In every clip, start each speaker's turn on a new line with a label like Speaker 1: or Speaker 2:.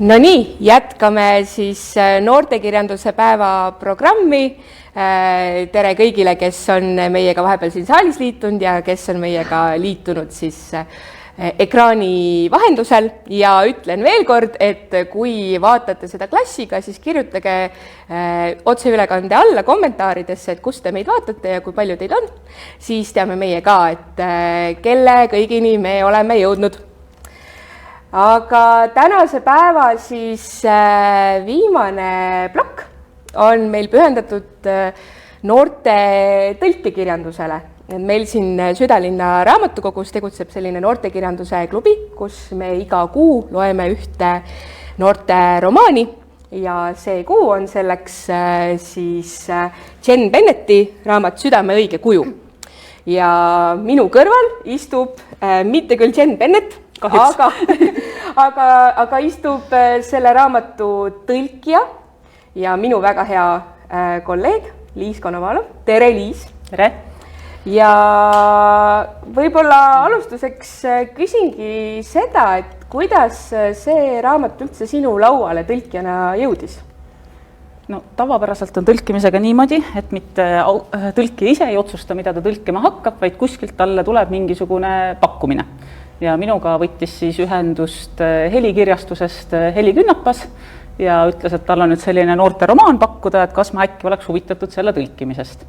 Speaker 1: No nii, jätkame siis noortekirjanduse päeva programmi. Tere kõigile, kes on meiega vahepeal siin saalis liitunud ja kes on meiega liitunud siis ekraani vahendusel. Ja ütlen veel kord, et kui vaatate seda klassiga, siis kirjutage otseülekande alla kommentaaridesse, et kust te meid vaatate ja kui palju teid on. Siis teame meie ka, et kelle kõigini me oleme jõudnud. Aga tänase päeva siis viimane plokk on meil pühendatud noorte tõlkekirjandusele. Meil siin Südalinna raamatukogus tegutseb selline noortekirjanduse klubi, kus me iga kuu loeme ühte noorte romaani ja see kuu on selleks siis Jen Bennetti raamat Südame õige kuju. Ja minu kõrval istub mitte küll Jen Bennett, aga istub selle raamatu tõlkija ja minu väga hea kolleeg Liis Konovalov. Tere, Liis!
Speaker 2: Tere!
Speaker 1: Ja võib-olla alustuseks küsingi seda, et kuidas see raamat üldse sinu lauale tõlkijana jõudis?
Speaker 2: No, tavapäraselt on tõlkimisega niimoodi, et mitte tõlkija ise ei otsusta, mida ta tõlkima hakkab, vaid kuskilt talle tuleb mingisugune pakkumine. Ja minuga võttis siis ühendust helikirjastusest Heli Künnapas ja ütles, et tal on nüüd selline noorte romaan pakkuda, et kas ma äkki oleks huvitatud selle tõlkimisest.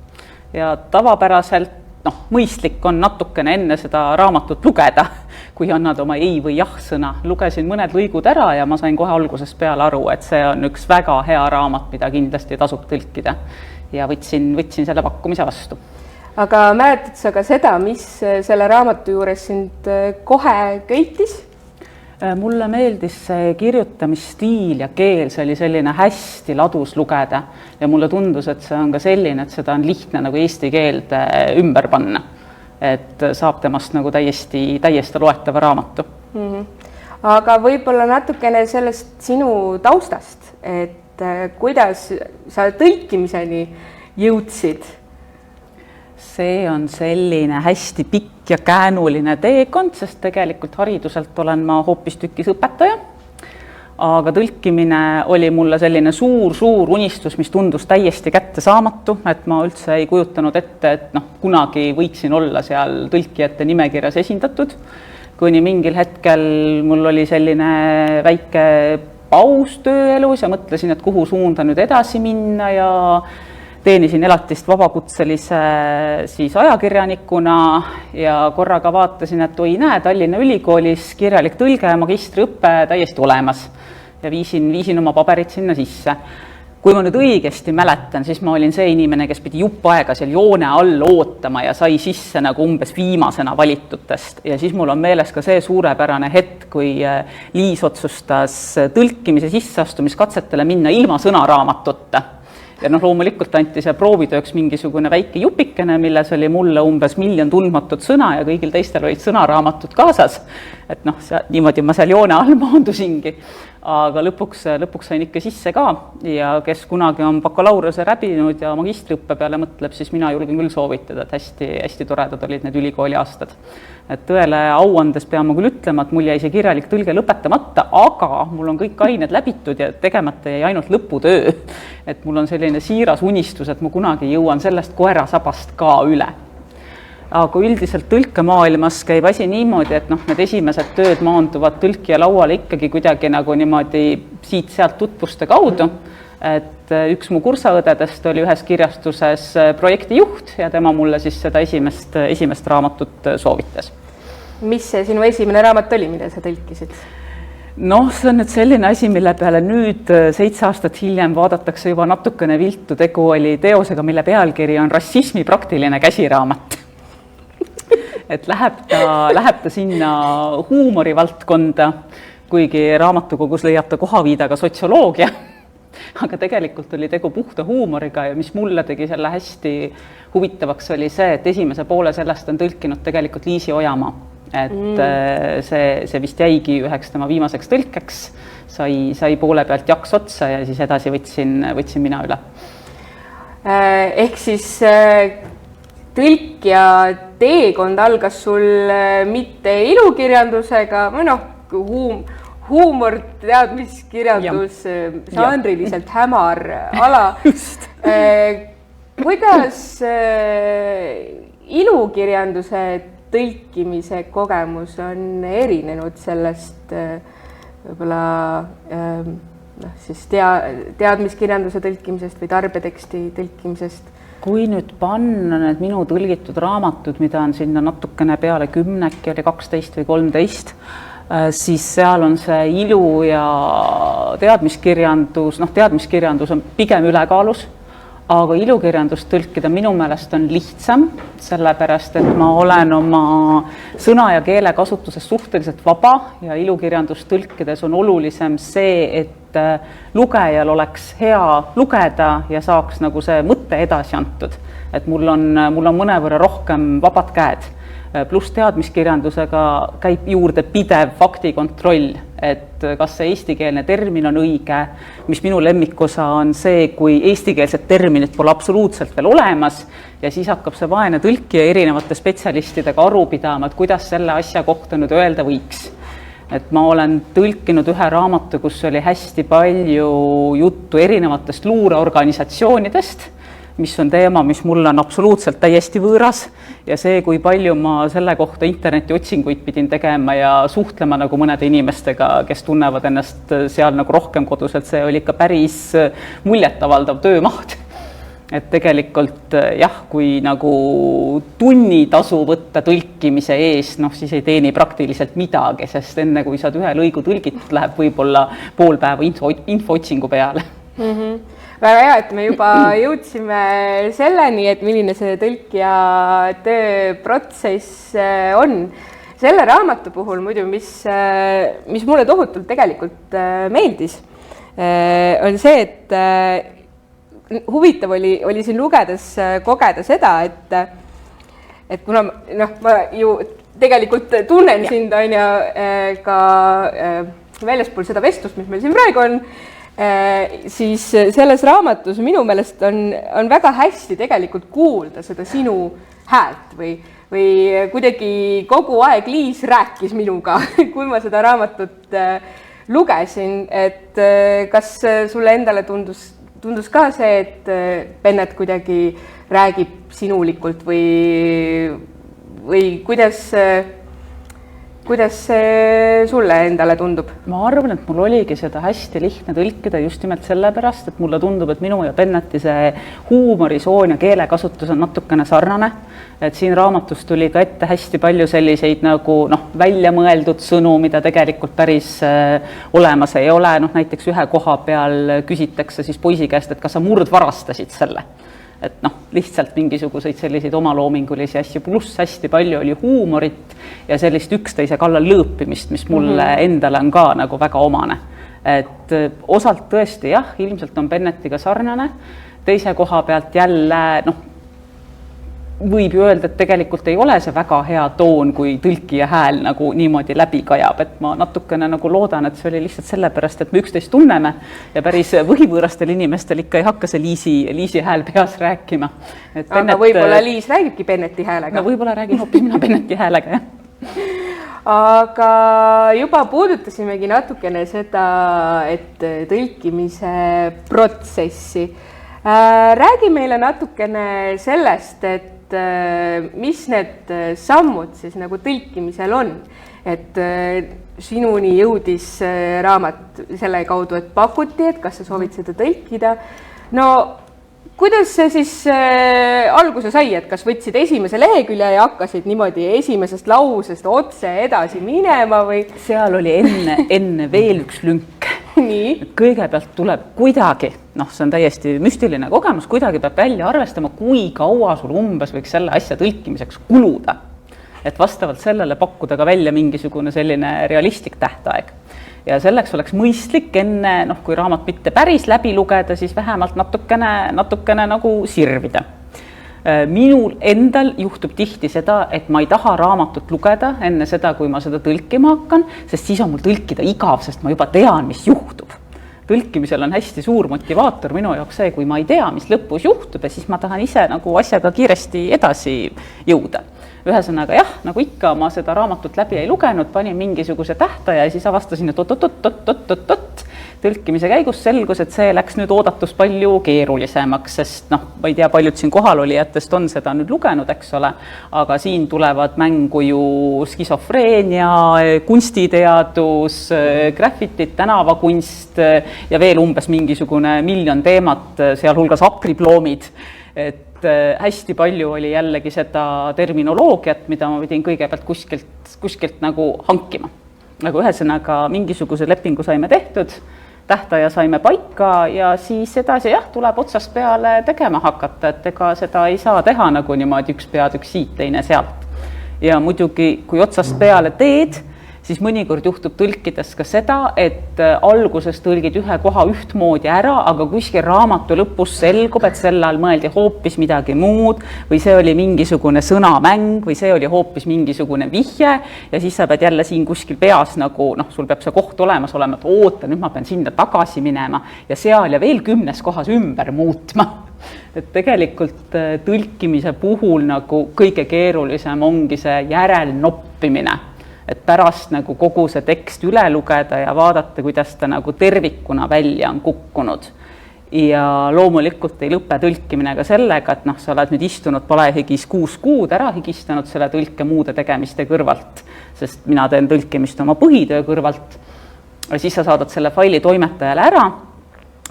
Speaker 2: Ja tavapäraselt mõistlik on natukene enne seda raamatut lugeda, kui annad oma ei või jah sõna. Lugesin mõned lõigud ära ja ma sain kohe algusest peale aru, et see on üks väga hea raamat, mida kindlasti tasub tõlkida. Ja võtsin selle pakkumise vastu.
Speaker 1: Aga mäletad sa ka seda, mis selle raamatu juures sind kohe köitis?
Speaker 2: Mulle meeldis see kirjutamisstiil ja keel, see oli selline hästi ladus lugeda ja mulle tundus, et see on ka selline, et seda on lihtne nagu eesti keelde ümber panna, et saab temast nagu täiesti loetava raamatu.
Speaker 1: Aga võib-olla natukene sellest sinu taustast, et kuidas sa tõlkimiseni jõudsid?
Speaker 2: See on selline hästi pikk ja käänuline teekond, sest tegelikult hariduselt olen ma hoopistükkis õpetaja. Aga tõlkimine oli mulle selline suur unistus, mis tundus täiesti kättesaamatu, et ma üldse ei kujutanud ette, et kunagi võiksin olla seal tõlkijate nimekirjas esindatud. Kuni mingil hetkel mul oli selline väike paus tööelus ja mõtlesin, et kuhu suunda nüüd edasi minna ja teenisin elatist vabakutselise siis ajakirjanikuna ja korraga vaatasin, et oi näe, Tallinna Ülikoolis kirjalik tõlge ja magistriõppe täiesti olemas ja viisin oma paberid sinna sisse. Kui ma nüüd õigesti mäletan, siis ma olin see inimene, kes pidi jupp aega seal joone all ootama ja sai sisse nagu umbes viimasena valitutest. Ja siis mul on meeles ka see suurepärane hetk, kui Liis otsustas tõlkimise sisseastumiskatsetele minna ilma sõnaraamatutta. Ja loomulikult anti see proovitööks mingisugune väike jupikene, milles oli mulle umbes 1 miljon tundmatut sõna ja kõigil teistel olid sõnaraamatud kaasas. Et niimoodi ma seal joone all maandusingi. Aga lõpuks sain ikka sisse ka ja kes kunagi on bakalaureuse läbinud ja magistriõppe peale mõtleb, siis mina julgen küll soovitada, et hästi toredad olid need ülikooli aastad. Et tõele auandes pean ma küll ütlema, et mul jäi see kirjalik tõlge lõpetamata, aga mul on kõik ained läbitud ja tegemata jäi ainult lõputöö. Et mul on selline siiras unistus, et ma kunagi jõuan sellest koerasabast ka üle. Aga üldiselt tõlkemaailmas käib asi niimoodi, et need esimesed tööd maanduvad tõlkija lauale ikkagi kuidagi nagu niimoodi siit-sealt tutvuste kaudu. Et üks mu kursaõdedest oli ühes kirjastuses projektijuht ja tema mulle siis seda esimest raamatut soovitas.
Speaker 1: Mis see sinu esimene raamat oli, mida sa tõlkisid?
Speaker 2: See on nüüd selline asi, mille peale nüüd 7 aastat hiljem vaadatakse juba natukene viltu. Tegu oli teosega, mille pealkiri on Rassismi praktiline käsiraamat. Et läheb ta sinna huumorivaldkonda, kuigi raamatukogus leiab ta kohaviidaga sotsioloogia. Aga tegelikult oli tegu puhta huumoriga ja mis mulle tegi selle hästi huvitavaks oli see, et esimese poole sellest on tõlkinud tegelikult Liisi Ojamaa. Et see vist jäigi üheks tema viimaseks tõlkeks, sai poole pealt jaks otsa ja siis edasi võtsin mina üle.
Speaker 1: Ehk siis tõlkija teekond algas sul mitte ilukirjandusega või huumor, teadmiskirjandus, žanriliselt hämar ala. Kuidas ilukirjanduse tõlkimise kogemus on erinenud sellest võib-olla siis teadmiskirjanduse tõlkimisest või tarbeteksti tõlkimisest?
Speaker 2: Kui nüüd panna need minu tõlgitud raamatud, mida on sinna natukene peale 10, äkki oli 12 või 13, siis seal on see ilu ja teadmiskirjandus, teadmiskirjandus on pigem ülekaalus, aga ilukirjandust tõlkida minu meelest on lihtsam, sellepärast et ma olen oma sõna- ja keelekasutuses suhteliselt vaba ja ilukirjandust tõlkides on olulisem see, et lugejal oleks hea lugeda ja saaks nagu see mõte edasi antud. Et mul on mõnevõrra rohkem vabad käed. Pluss teadmiskirjandusega käib juurde pidev faktikontroll, et kas see eestikeelne termin on õige, mis minu lemmikosa on see, kui eestikeelset terminit pole absoluutselt veel olemas ja siis hakkab see vaene tõlkija erinevate spetsialistidega aru pidama, et kuidas selle asja kohta nüüd öelda võiks. Et ma olen tõlkinud ühe raamatu, kus oli hästi palju juttu erinevatest luureorganisatsioonidest, mis on teema, mis mulle on absoluutselt täiesti võõras ja see, kui palju ma selle kohta interneti otsinguid pidin tegema ja suhtlema nagu mõnede inimestega, kes tunnevad ennast seal nagu rohkem koduselt, see oli ikka päris muljetavaldav töömaht. Et tegelikult jah, kui nagu tunnitasu võtta tõlkimise eest, siis ei teeni praktiliselt midagi, sest enne kui saad ühe lõigu tõlgitud, läheb võib-olla pool päeva infootsingu peale.
Speaker 1: Väga hea, et me juba jõudsime selleni, et milline see tõlkija tööprotsess on. Selle raamatu puhul muidu, mis mulle tohutult tegelikult meeldis, on see, et huvitav oli siin lugedes kogeda seda, et kuna ma ju tegelikult tunnen sind on ja ka väljaspool seda vestlust, mis meil siin praegu on, siis selles raamatus minu meelest on väga hästi tegelikult kuulda seda sinu häält või kuidagi kogu aeg Liis rääkis minuga, kui ma seda raamatut lugesin, et kas sulle endale tundus ka see, et Bennet kuidagi räägib sinulikult või kuidas see sulle endale tundub? Ma
Speaker 2: arvan, et mul oligi seda hästi lihtne tõlkida just nimelt sellepärast, et mulle tundub, et minu ja Benneti see huumorisoon ja keelekasutus on natukene sarnane. Et siin raamatus tuli ka ette hästi palju selliseid nagu välja mõeldud sõnu, mida tegelikult päris olemas ei ole. Näiteks ühe koha peal küsitakse siis poisi käest, et kas sa murdvarastasid selle. Et lihtsalt mingisuguseid selliseid omaloomingulisi asju, pluss hästi palju oli huumorit ja sellist üksteise kallal lõõpimist, mis mulle endale on ka nagu väga omane. Et osalt tõesti jah, ilmselt on Bennetiga sarnane, teise koha pealt jälle võib ju öelda, et tegelikult ei ole see väga hea toon, kui tõlkija hääl nagu niimoodi läbi kajab, et ma natukene nagu loodan, et see oli lihtsalt sellepärast, et me üksteist tunneme ja päris võhivõõrastel inimestel ikka ei hakka see Liisi hääl peas rääkima. Et
Speaker 1: aga Bennet, võib-olla Liis räägibki Benneti häälega?
Speaker 2: Võib-olla räägin hoopis mina Benneti häälega, jah.
Speaker 1: Aga juba puudutasimegi natukene seda, et tõlkimise protsessi. Räägi meile natukene sellest, et mis need sammud siis nagu tõlkimisel on, et sinuni jõudis raamat selle kaudu, et pakuti, et kas sa soovid seda tõlkida. No kuidas see siis alguse sai, et kas võtsid esimese lehekülje ja hakkasid niimoodi esimesest lausest otse edasi minema või?
Speaker 2: Seal oli enne veel üks lünk.
Speaker 1: Nii.
Speaker 2: Kõigepealt tuleb kuidagi, see on täiesti müstiline kogemus, kuidagi peab välja arvestama, kui kaua sul umbes võiks selle asja tõlkimiseks kuluda. Et vastavalt sellele pakkuda ka välja mingisugune selline realistlik tähtaeg. Ja selleks oleks mõistlik enne, kui raamat mitte päris läbi lugeda, siis vähemalt natukene nagu sirvida. Minul endal juhtub tihti seda, et ma ei taha raamatut lugeda enne seda, kui ma seda tõlkima hakkan, sest siis on mul tõlkida igav, sest ma juba tean, mis juhtub. Tõlkimisel on hästi suur motivaator minu jaoks see, kui ma ei tea, mis lõpus juhtub ja siis ma tahan ise nagu asjaga kiiresti edasi jõuda. ühesõnaga jah, nagu ikka ma seda raamatut läbi ei lugenud, panin mingisuguse tähtaja ja siis avastasin, et oot, tõlkimise käigus selgus, et see läks nüüd oodatust palju keerulisemaks, sest noh, ma ei tea, paljud siin kohalolijatest on seda nüüd lugenud, eks ole, aga siin tulevad mängu ju skisofreenia, kunstiteadus, graffitit, tänavakunst ja veel umbes mingisugune miljon teemat, sealhulgas aprilloomid, et hästi palju oli jällegi seda terminoloogiat, mida ma pidin kõigepealt kuskilt nagu hankima. Nagu ühesõnaga mingisuguse lepingu saime tehtud, tähtaja saime paika ja siis edasi jah, tuleb otsast peale tegema hakata, et ega seda ei saa teha nagu niimoodi üks pead, üks siit, teine sealt. Ja muidugi, kui otsast peale teed, siis mõnikord juhtub tõlkides ka seda, et alguses tõlgid ühe koha ühtmoodi ära, aga kuskil raamatu lõpus selgub, et sel ajal mõeldi hoopis midagi muud või see oli mingisugune sõnamäng või see oli hoopis mingisugune vihje ja siis sa pead jälle siin kuskil peas nagu, noh, sul peab see koht olemas olema, et oota, nüüd ma pean sinna tagasi minema ja seal ja veel 10 kohas ümber muutma. Et tegelikult tõlkimise puhul nagu kõige keerulisem ongi see järelnoppimine. Et pärast nagu kogu see tekst üle lugeda ja vaadata, kuidas ta nagu tervikuna välja on kukkunud. Ja loomulikult ei lõpe tõlkimine ka sellega, et noh, sa oled nüüd istunud palehigis 6 kuud ära higistanud selle tõlke muude tegemiste kõrvalt, sest mina teen tõlkimist oma põhitöö kõrvalt. Ja siis sa saadad selle faili toimetajale ära.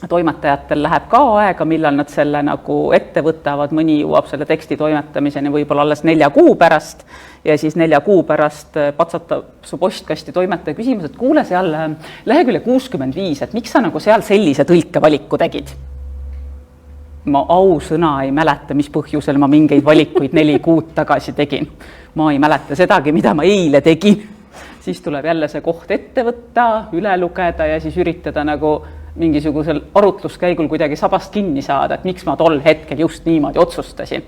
Speaker 2: Toimetajatel läheb ka aega, millal nad selle nagu ette võtavad, mõni jõuab selle teksti toimetamiseni võib-olla alles 4 kuu pärast ja siis 4 kuu pärast patsatab su postkasti toimetaja küsimus, et kuule seal lehekülje 65, et miks sa nagu seal sellise tõlkevaliku tegid? Ma ausõna ei mäleta, mis põhjusel ma mingeid valikuid 4 kuud tagasi tegin. Ma ei mäleta sedagi, mida ma eile tegin. Siis tuleb jälle see koht ette võtta, üle lugeda ja siis üritada nagu mingisugusel arutluskäigul kuidagi sabast kinni saada, et miks ma tol hetkel just niimoodi otsustasin.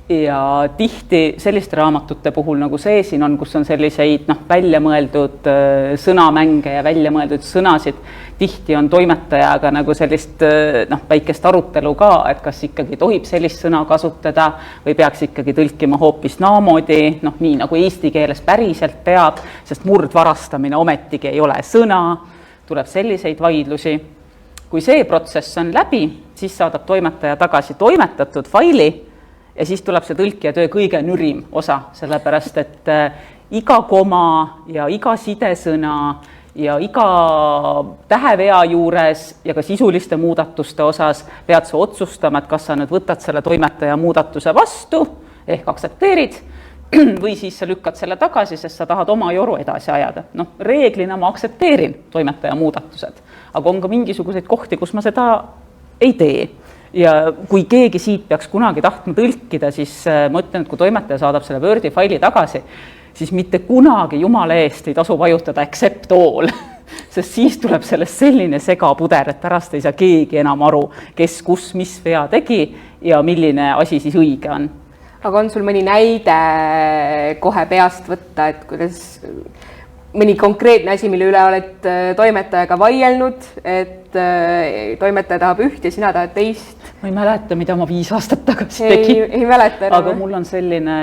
Speaker 2: Ja tihti selliste raamatute puhul nagu see siin on, kus on selliseid välja mõeldud sõnamänge ja välja mõeldud sõnasid, tihti on toimetajaga nagu sellist väikest arutelu ka, et kas ikkagi tohib sellist sõna kasutada või peaks ikkagi tõlkima hoopis naamoodi, nii nagu eesti keeles päriselt peab, sest murdvarastamine ometigi ei ole sõna, tuleb selliseid vaidlusi. Kui see protsess on läbi, siis saadab toimetaja tagasi toimetatud faili ja siis tuleb see tõlkija töö kõige nürim osa, sellepärast et iga koma ja iga sidesõna ja iga tähevea juures ja ka sisuliste muudatuste osas pead sa otsustama, et kas sa nüüd võtad selle toimetaja muudatuse vastu ehk aksepteerid või siis sa lükkad selle tagasi, sest sa tahad oma joru edasi ajada. Reeglina ma aksepteerin toimetaja muudatused, aga on ka mingisuguseid kohti, kus ma seda ei tee. Ja kui keegi siit peaks kunagi tahtma tõlkida, siis ma ütlen, et kui toimetaja saadab selle Wordi faili tagasi, siis mitte kunagi jumala eest ei tasu vajutada accept all, sest siis tuleb sellest selline segapuder, et pärast ei saa keegi enam aru, kes kus mis vea tegi ja milline asi siis õige on.
Speaker 1: Aga on sul mõni näide kohe peast võtta, et kuidas mõni konkreetne asi, mille üle oled toimetajaga vaielnud, et toimetaja tahab üht ja sina tahad teist?
Speaker 2: Ma ei mäleta, mida ma 5 aastat tagasi tegin.
Speaker 1: Ei mäleta enam.
Speaker 2: Aga mul on selline,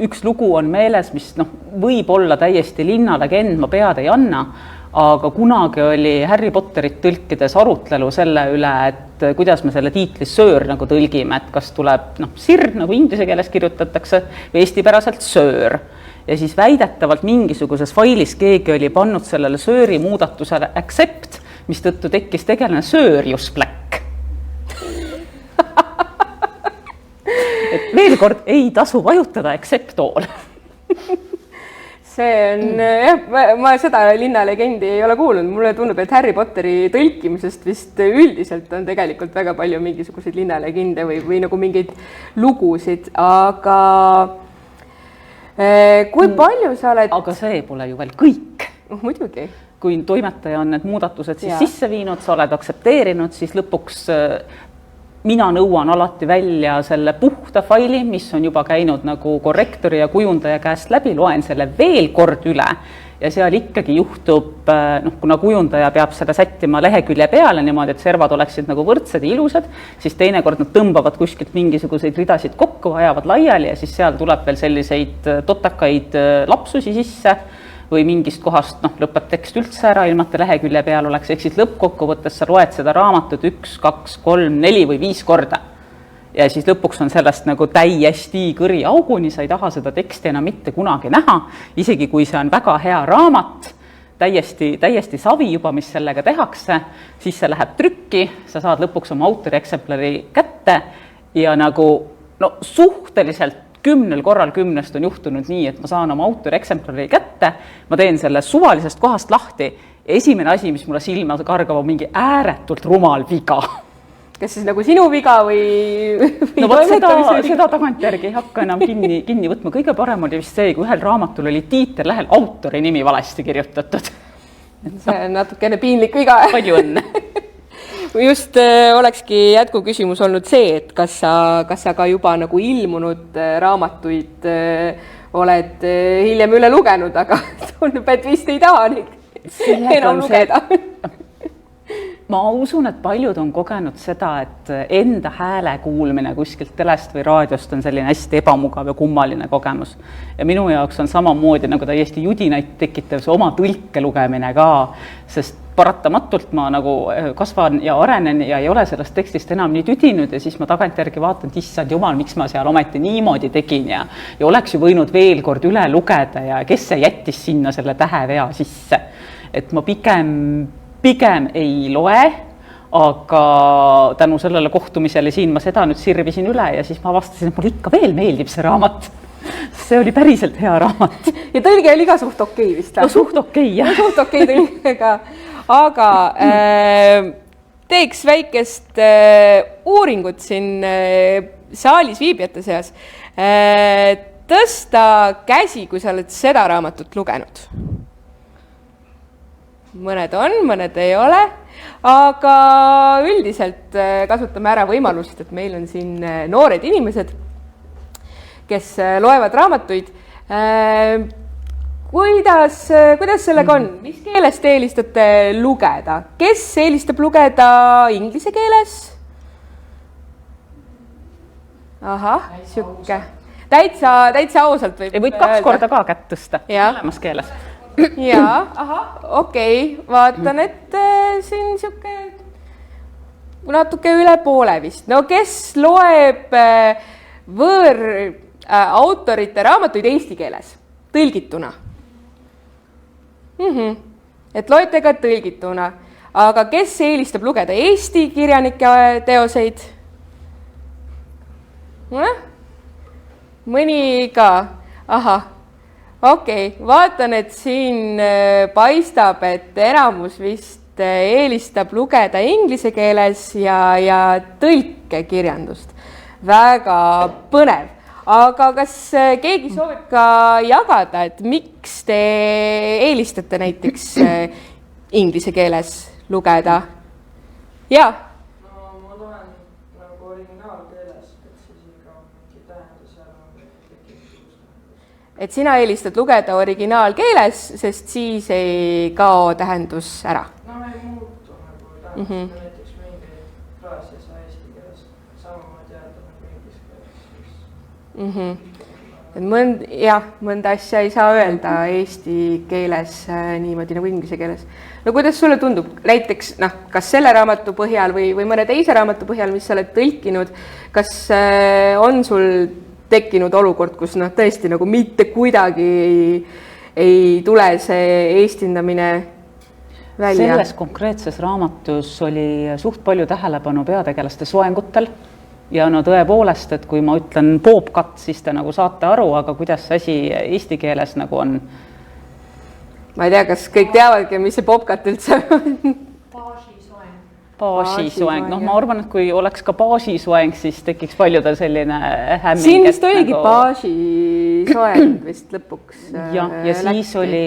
Speaker 2: üks lugu on meeles, mis võib olla täiesti linnalegend, ma pead ei anna, aga kunagi oli Harry Potterit tõlkides arutlelu selle üle, et kuidas me selle tiitli söör nagu tõlgime, et kas tuleb sir, nagu inglise keeles kirjutatakse, või eestipäraselt söör. Ja siis väidetavalt mingisuguses failis keegi oli pannud sellele sööri muudatusele accept, mis tõttu tekkis tegelane Söörius Black. Et veel kord ei tasu vajutada accept all.
Speaker 1: See on, ma seda linnalegendi ei ole kuulnud. Mulle tundub, et Harry Potteri tõlkimisest vist üldiselt on tegelikult väga palju mingisuguseid linnalegende või nagu mingeid lugusid, aga kui palju sa oled...
Speaker 2: Aga see pole ju veel kõik.
Speaker 1: Muidugi.
Speaker 2: Kui toimetaja on need muudatused siis sisse viinud, sa oled aksepteerinud, siis lõpuks mina nõuan alati välja selle puhta faili, mis on juba käinud nagu korrektori ja kujundaja käest läbi, loen selle veel kord üle ja seal ikkagi juhtub, kuna kujundaja peab seda sättima lehekülje peale niimoodi, et servad oleksid nagu võrdsed ja ilusad, siis teinekord nad tõmbavad kuskilt mingisuguseid ridasid kokku, ajavad laiali ja siis seal tuleb veel selliseid totakaid lapsusi sisse või mingist kohast lõpeb tekst üldse ära, ilma et lehekülje peal oleks, ehk siis lõppkokkuvõttes sa loed seda raamatut 1, 2, 3, 4 või 5 korda. Ja siis lõpuks on sellest nagu täiesti kõri auguni, sa ei taha seda teksti enam mitte kunagi näha, isegi kui see on väga hea raamat, täiesti savi juba, mis sellega tehakse, siis see läheb trükki, sa saad lõpuks oma autori eksemplari kätte ja nagu suhteliselt 10 korral 10 on juhtunud nii, et ma saan oma autori eksemplari kätte, ma teen selle suvalisest kohast lahti ja esimene asi, mis mulle silma kargab, on mingi ääretult rumal viga.
Speaker 1: Kas siis nagu sinu viga või
Speaker 2: võt seda tagantjärgi ei hakka enam kinni võtma. Kõige parem oli vist see, kui ühel raamatul oli tiiterlehel autori nimi valesti kirjutatud.
Speaker 1: See on natukene piinlik viga.
Speaker 2: Palju õnne.
Speaker 1: Just olekski jätkuküsimus olnud see, et kas sa ka juba nagu ilmunud raamatuid oled hiljem üle lugenud, aga tundub, et vist ei taha neid enam lugeda.
Speaker 2: Ma usun, et paljud on kogenud seda, et enda hääle kuulmine kuskilt telest või raadiost on selline hästi ebamugav ja kummaline kogemus. Ja minu jaoks on samamoodi nagu täiesti judinaid tekitav see oma tõlke lugemine ka, sest paratamatult ma nagu kasvan ja arenen ja ei ole sellest tekstist enam nii tüdinud ja siis ma tagantjärgi vaatan, et issand jumal, miks ma seal ometi niimoodi tegin ja oleks ju võinud veel kord üle lugeda ja kes see jättis sinna selle tähevea sisse. Et ma pigem ei loe, aga tänu sellele kohtumisele siin ma seda nüüd sirvisin üle ja siis ma avastasin, et mul ikka veel meeldib see raamat. See oli päriselt hea raamat.
Speaker 1: Ja tõlge oli ka suht okei vist.
Speaker 2: Suht okei, jah.
Speaker 1: Suht okei tõlgega. Aga teeks väikest uuringut siin saalis viibijate seas. Tõsta käsi, kui sa oled seda raamatut lugenud. Mõned on, mõned ei ole, aga üldiselt kasutame ära võimalust, et meil on siin noored inimesed, kes loevad raamatuid. Kuidas sellega on? Mis keeles te eelistate lugeda? Kes eelistab lugeda inglise keeles? Ahah, siuke. Täitsa ausalt võib.
Speaker 2: Võid 2 korda ka kätt tõsta, olemas keeles.
Speaker 1: Jaa, okei. Vaatan, et siin siuke natuke üle poole vist. No kes loeb autorite raamatuid eesti keeles? Tõlgituna. Et loete ka tõlgituna. Aga kes eelistab lugeda eesti kirjanike teoseid? Mõni ka. Okei, vaatan, et siin paistab, et enamus vist eelistab lugeda inglise keeles ja tõlkekirjandust. Väga põnev. Aga kas keegi soovib ka jagada, et miks te eelistate näiteks inglise keeles lugeda? Jaa.
Speaker 3: No ma loen nagu originaalkeeles, et siis ikka mingi tähendus
Speaker 1: et sina eelistad lugeda originaalkeeles, sest siis ei kao tähendus ära.
Speaker 3: No ei muutu nagu tähendus, näiteks mingi fraas ei saa eesti keeles samamoodi jääda nagu inglise keeles.
Speaker 1: Mõnda asja ei saa öelda eesti keeles niimoodi nagu inglise keeles. No kuidas sulle tundub näiteks, kas selle raamatu põhjal või mõne teise raamatu põhjal, mis sa oled tõlkinud, kas on sul tekkinud olukord, kus tõesti nagu mitte kuidagi ei tule see eestindamine välja?
Speaker 2: Selles konkreetses raamatus oli suht palju tähelepanu peategelaste soengutel ja tõepoolest, et kui ma ütlen popkat, siis te nagu saate aru, aga kuidas see asi eesti keeles nagu on?
Speaker 1: Ma ei tea, kas kõik teavadki, mis see popkat üldse on?
Speaker 2: Baasisoeng. Ma arvan, et kui oleks ka baasisoeng, siis tekiks paljudel selline hämming.
Speaker 1: Siin vist oligi baasisoeng vist lõpuks.
Speaker 2: Ja siis oli,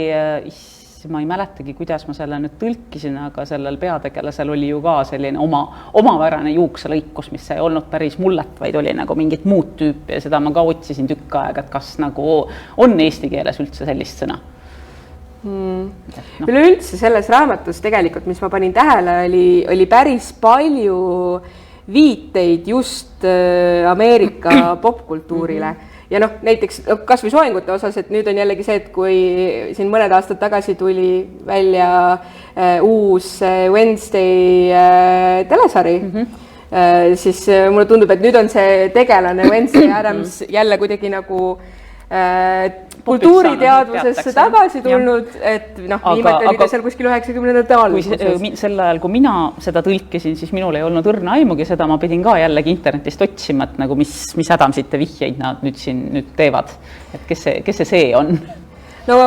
Speaker 2: ma ei mäletagi, kuidas ma selle nüüd tõlkisin, aga sellel peategelasel oli ju ka selline omavärane juukselõikus, mis ei olnud päris mullet, vaid oli nagu mingit muud tüüpi ja seda ma ka otsisin tükk aega, et kas nagu on eesti keeles üldse sellist sõna.
Speaker 1: Üleüldse selles raamatus tegelikult, mis ma panin tähele, oli päris palju viiteid just Ameerika popkultuurile. Ja noh, näiteks kas või soengute osas, et nüüd on jällegi see, et kui siin mõned aastad tagasi tuli välja uus Wednesday telesari, siis mulle tundub, et nüüd on see tegelane Wednesday Addams jälle kuidagi nagu kultuuriteadvusesse tagasi tulnud, et noh, viimati oli ta seal kuskil 90ndate alguses.
Speaker 2: Sel ajal, kui mina seda tõlkisin, siis minul ei olnud õrna aimugi, seda ma pidin ka jällegi internetist otsima, et nagu mis Adamsite vihjeid nad nüüd teevad, et kes see on?
Speaker 1: No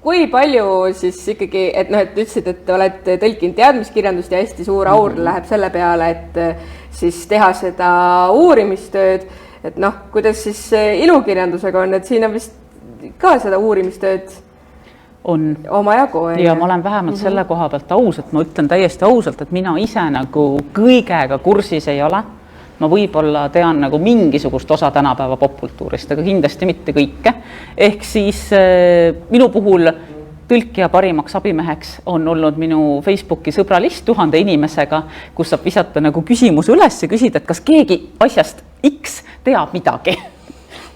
Speaker 1: kui palju siis ikkagi, et noh, et ütlesid, et olete tõlkinud teadmiskirjandust ja hästi suur aur läheb selle peale, et siis teha seda uurimistööd, et noh, kuidas siis ilukirjandusega on, et siin on vist ka seda uurimistööd
Speaker 2: on
Speaker 1: omajagu.
Speaker 2: Ja ma olen vähemalt selle koha pealt aus, et ma ütlen täiesti ausalt, et mina ise nagu kõigega kursis ei ole. Ma võib-olla tean nagu mingisugust osa tänapäeva popkultuurist, aga kindlasti mitte kõike. Ehk siis minu puhul tõlkija parimaks abimeheks on olnud minu Facebooki sõbralist 1000 inimesega, kus saab visata nagu küsimus üles ja küsida, et kas keegi asjast X teab midagi.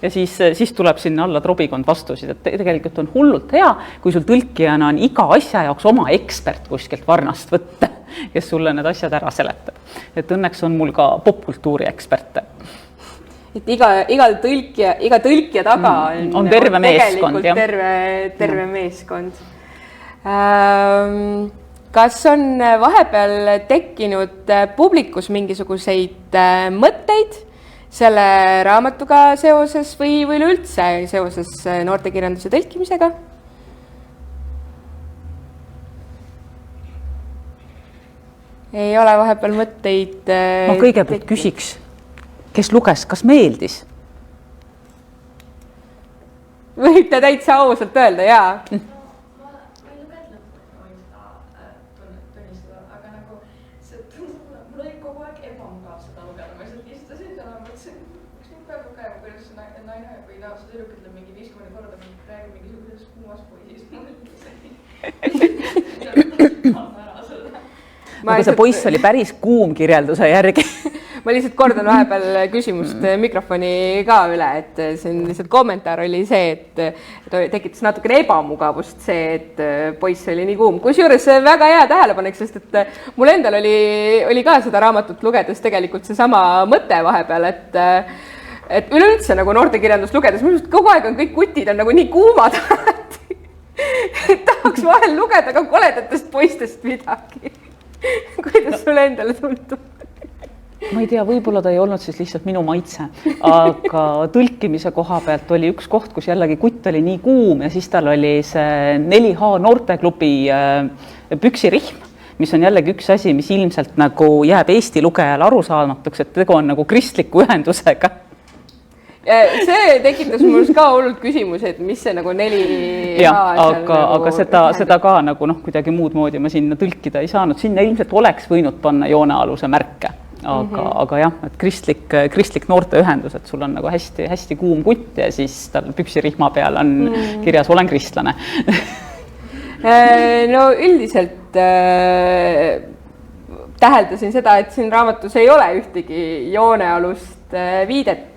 Speaker 2: Ja siis tuleb sinna alla trobikond vastusid, et tegelikult on hullult hea, kui sul tõlkijana on iga asja jaoks oma ekspert kuskilt varnast võtta, kes sulle need asjad ära seletab. Et õnneks on mul ka popkultuuri eksperte.
Speaker 1: Et iga tõlkija taga
Speaker 2: on terve meeskond.
Speaker 1: Terve meeskond. Kas on vahepeal tekkinud publikus mingisuguseid mõtteid selle raamatuga seoses või üldse seoses noortekirjanduse tõlkimisega? Ei ole vahepeal mõtteid?
Speaker 2: Ma kõigepealt küsiks, kes luges, kas meeldis?
Speaker 1: Võite täitsa ausalt öelda, jaa.
Speaker 2: Aga see poiss oli päris kuum kirjelduse järgi.
Speaker 1: Ma lihtsalt kordan vahepeal küsimust mikrofoni ka üle, et see on lihtsalt kommentaar oli see, et tekitas natukene ebamugavust see, et poiss oli nii kuum. Kusjuures see väga hea tähelepanek, sest et mul endal oli ka seda raamatut lugedes tegelikult see sama mõte vahepeal, et üleüldse nagu noortekirjandust lugedes, minu kogu aeg on kõik kutid on nagu nii kuumad. Tahaks vahel lugeda ka koledatest poistest midagi. Kuidas sulle endale tundub?
Speaker 2: Ma ei tea, võib-olla ta ei olnud siis lihtsalt minu maitse, aga tõlkimise koha pealt oli üks koht, kus jällegi kutt oli nii kuum ja siis tal oli see 4H noorteklubi püksirihm, mis on jällegi üks asi, mis ilmselt nagu jääb Eesti lugejal arusaamatuks, et tegu on nagu kristliku ühendusega.
Speaker 1: See tekitas mul ka hullult küsimusi, et mis see nagu 4H
Speaker 2: aga seda ka nagu kuidagi muud moodi ma sinna tõlkida ei saanud. Sinna ilmselt oleks võinud panna joonealuse märke, aga jah, et kristlik noorteühendus, et sul on nagu hästi kuum kutt ja siis tal püksirihma peal on kirjas olen kristlane.
Speaker 1: No üldiselt täheldasin seda, et siin raamatus ei ole ühtegi joonealust viidet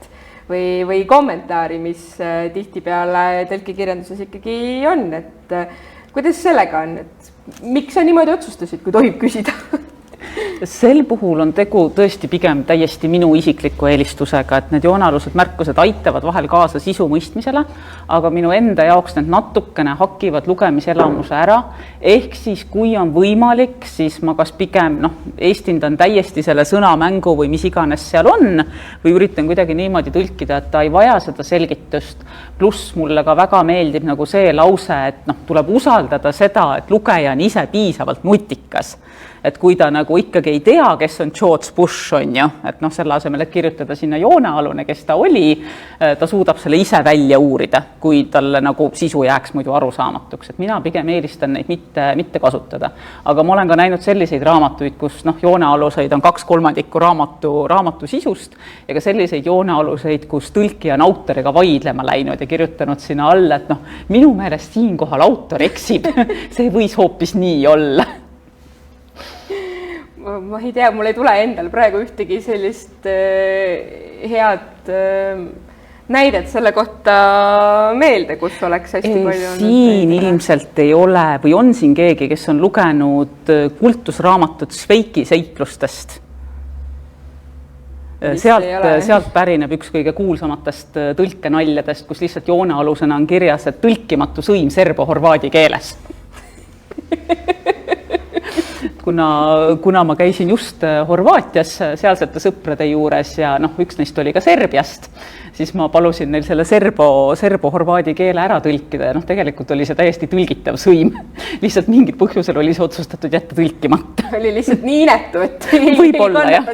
Speaker 1: või kommentaari, mis tihtipeale tõlkekirjanduses ikkagi on, et kuidas sellega on, et miks sa niimoodi otsustasid, kui tohib küsida?
Speaker 2: Sel puhul on tegu tõesti pigem täiesti minu isikliku eelistusega, et need joonealused märkused aitavad vahel kaasa sisu mõistmisele, aga minu enda jaoks need natukene hakivad lugemiselamuse ära, ehk siis kui on võimalik, siis ma kas pigem eestindan täiesti selle sõnamängu või mis iganes seal on, või üritan kuidagi niimoodi tõlkida, et ta ei vaja seda selgitust, pluss mulle ka väga meeldib nagu see lause, et tuleb usaldada seda, et lugeja on ise piisavalt nutikas. Et kui ta nagu ikkagi ikkagi ei tea, kes on George Bush, on ju, et noh, selle asemel, et kirjutada sinna joonealune, kes ta oli, ta suudab selle ise välja uurida, kui talle nagu sisu jääks muidu arusaamatuks, et mina pigem eelistan neid mitte kasutada. Aga ma olen ka näinud selliseid raamatuid, kus noh, joonealuseid on 2/3 raamatu sisust ja ka selliseid joonealuseid, kus tõlkija on autoriga vaidlema läinud ja kirjutanud sinna alla, et noh, minu meelest siinkohal autor eksib, see võis hoopis nii olla.
Speaker 1: Ma ei tea, mul ei tule endal praegu ühtegi sellist head näidet selle kohta meelde, kus oleks hästi palju olnud.
Speaker 2: Siin ilmselt ei ole või on siin keegi, kes on lugenud kultusraamatut Sveiki seiklustest. Sealt pärineb üks kõige kuulsamatest tõlkenaljadest, kus lihtsalt joonealusena on kirjas, et tõlkimatu sõim serbo-horvaadi keeles. Kuna ma käisin just Horvaatias sealsete sõprade juures ja noh, üks neist oli ka Serbiast, siis ma palusin neil selle serbo-horvaadi keele ära tõlkida ja noh, tegelikult oli see täiesti tõlgitav sõim. Lihtsalt mingid põhjusel oli see otsustatud jätta tõlkimata.
Speaker 1: Oli lihtsalt nii inetu, et
Speaker 2: võib-olla jah,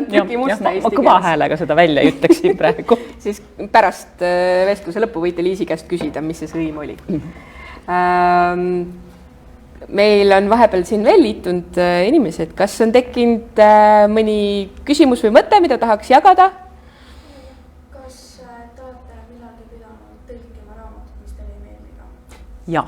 Speaker 2: ma kõva häälega seda välja ei ütleksin praegu.
Speaker 1: Siis pärast vestluse lõppu võite Liisi käest küsida, mis see sõim oli. Meil on vahepeal siin veel liitunud inimesed. Kas on tekkinud mõni küsimus või mõte, mida tahaks jagada?
Speaker 4: Kas te olete millalgi pidanud tõlkima raamatut, mis teile ei meeldi ka?